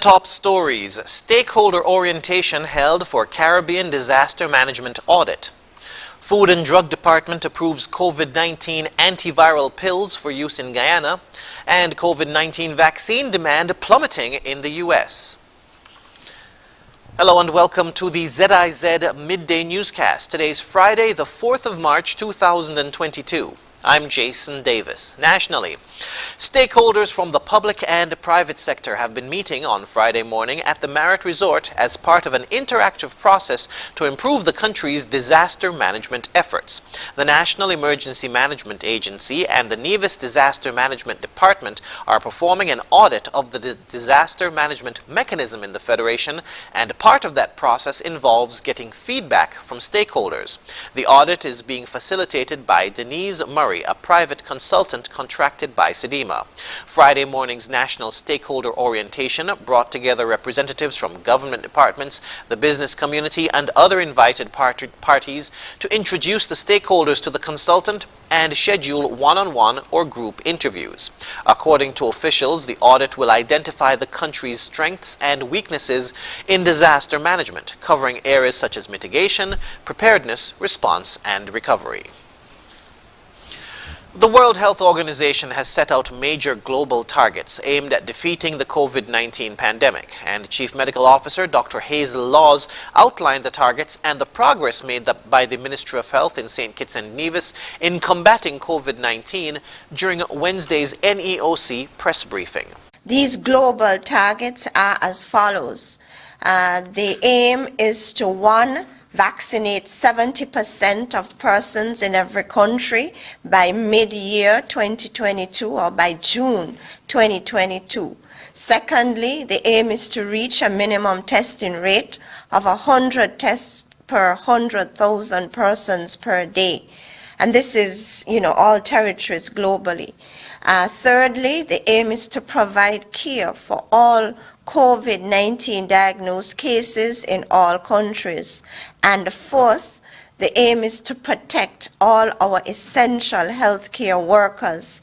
In the top stories, stakeholder orientation held for Caribbean disaster management audit. Food and Drug Department approves COVID-19 antiviral pills for use in Guyana, and COVID-19 vaccine demand plummeting in the U.S. Hello and welcome to the ZIZ Midday Newscast. Today's Friday, the 4th of March, 2022. I'm Jason Davis. Nationally, stakeholders from the public and private sector have been meeting on Friday morning at the Marriott Resort as part of an interactive process to improve the country's disaster management efforts. The National Emergency Management Agency and the Nevis Disaster Management Department are performing an audit of the disaster management mechanism in the Federation, and part of that process involves getting feedback from stakeholders. The audit is being facilitated by Denise Murray, a private consultant contracted by SEDEMA. Friday morning's national stakeholder orientation brought together representatives from government departments, the business community, and other invited parties to introduce the stakeholders to the consultant and schedule one-on-one or group interviews. According to officials, the audit will identify the country's strengths and weaknesses in disaster management, covering areas such as mitigation, preparedness, response, and recovery. The World Health Organization has set out major global targets aimed at defeating the COVID-19 pandemic, and Chief Medical Officer Dr. Hazel Laws outlined the targets and the progress made by the Ministry of Health in St. Kitts and Nevis in combating COVID-19 during Wednesday's NEOC press briefing. These global targets are as follows. The aim is to, 1, vaccinate 70% of persons in every country by mid-year 2022 or by June 2022. Secondly, the aim is to reach a minimum testing rate of 100 tests per 100,000 persons per day. And this is, all territories globally. Thirdly, the aim is to provide care for all COVID-19 diagnosed cases in all countries. And fourth, the aim is to protect all our essential healthcare workers.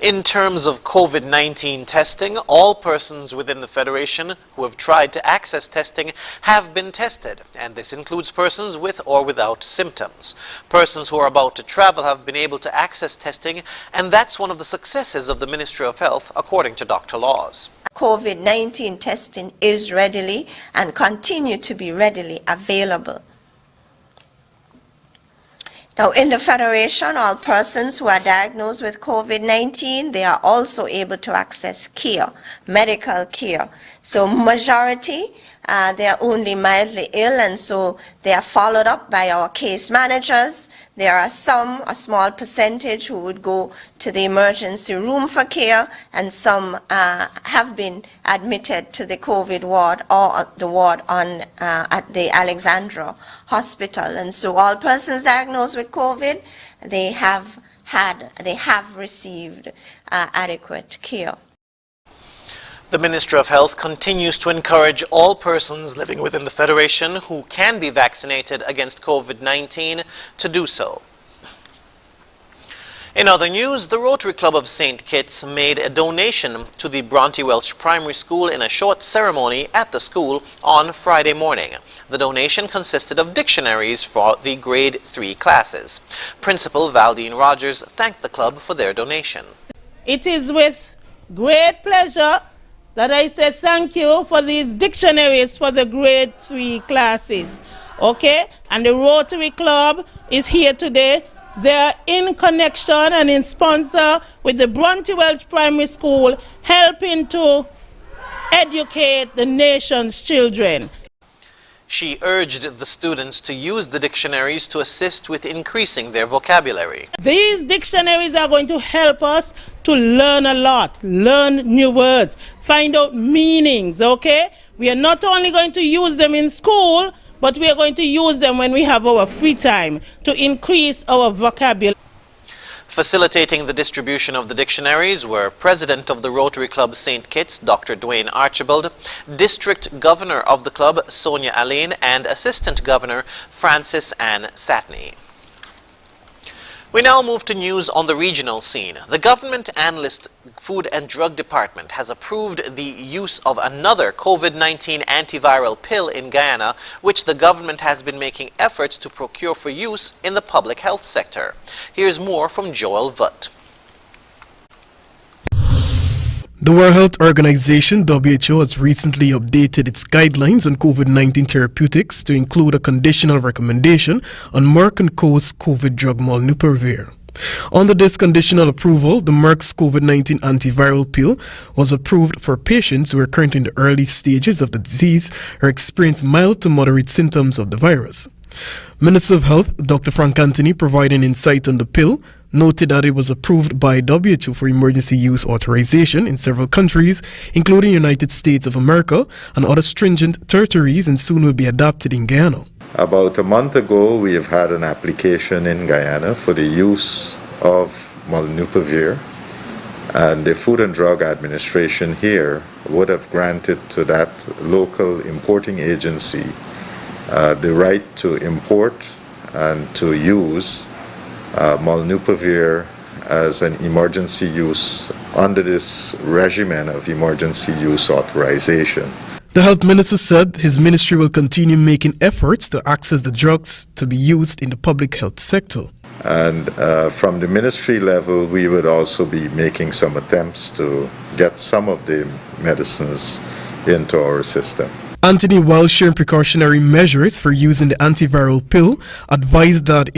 In terms of COVID-19 testing, all persons within the Federation who have tried to access testing have been tested, and this includes persons with or without symptoms. Persons who are about to travel have been able to access testing, and that's one of the successes of the Ministry of Health, according to Dr. Laws. COVID-19 testing is readily and continue to be readily available. Now, in the Federation, all persons who are diagnosed with COVID-19, they are also able to access care, medical care. So majority, they are only mildly ill, and so they are followed up by our case managers. There are some, a small percentage, who would go to the emergency room for care, and some have been admitted to the COVID ward or the ward at the Alexandra Hospital. And so all persons diagnosed with COVID, they have received adequate care. The Ministry of Health continues to encourage all persons living within the Federation who can be vaccinated against COVID-19 to do so. In other news, the Rotary Club of St. Kitts made a donation to the Bronte Welsh Primary School in a short ceremony at the school on Friday morning. The donation consisted of dictionaries for the grade 3 classes. Principal Valdine Rogers thanked the club for their donation. It is with great pleasure that I say thank you for these dictionaries for the grade 3 classes. Okay? And the Rotary Club is here today. They're in connection and in sponsor with the Bronte Welsh Primary School, helping to educate the nation's children. She urged the students to use the dictionaries to assist with increasing their vocabulary. These dictionaries are going to help us to learn a lot, learn new words, find out meanings, okay? We are not only going to use them in school, but we are going to use them when we have our free time to increase our vocabulary. Facilitating the distribution of the dictionaries were President of the Rotary Club St. Kitts, Dr. Dwayne Archibald, District Governor of the club, Sonia Aline, and Assistant Governor, Francis Ann Satney. We now move to news on the regional scene. The government analyst Food and Drug Department has approved the use of another COVID-19 antiviral pill in Guyana, which the government has been making efforts to procure for use in the public health sector. Here's more from Joel Vutt. The World Health Organization, WHO, has recently updated its guidelines on COVID-19 therapeutics to include a conditional recommendation on Merck & Co.'s COVID drug molnupiravir. Under this conditional approval, the Merck's COVID-19 antiviral pill was approved for patients who are currently in the early stages of the disease or experience mild to moderate symptoms of the virus. Minister of Health, Dr. Frank Anthony, providing insight on the pill, noted that it was approved by WHO for emergency use authorization in several countries, including United States of America and other stringent territories, and soon will be adopted in Guyana. About a month ago, we have had an application in Guyana for the use of molnupiravir, and the Food and Drug Administration here would have granted to that local importing agency the right to import and to use molnupiravir as an emergency use under this regimen of emergency use authorization. The health minister said his ministry will continue making efforts to access the drugs to be used in the public health sector. And from the ministry level, we would also be making some attempts to get some of the medicines into our system. Anthony, while sharing precautionary measures for using the antiviral pill, advised that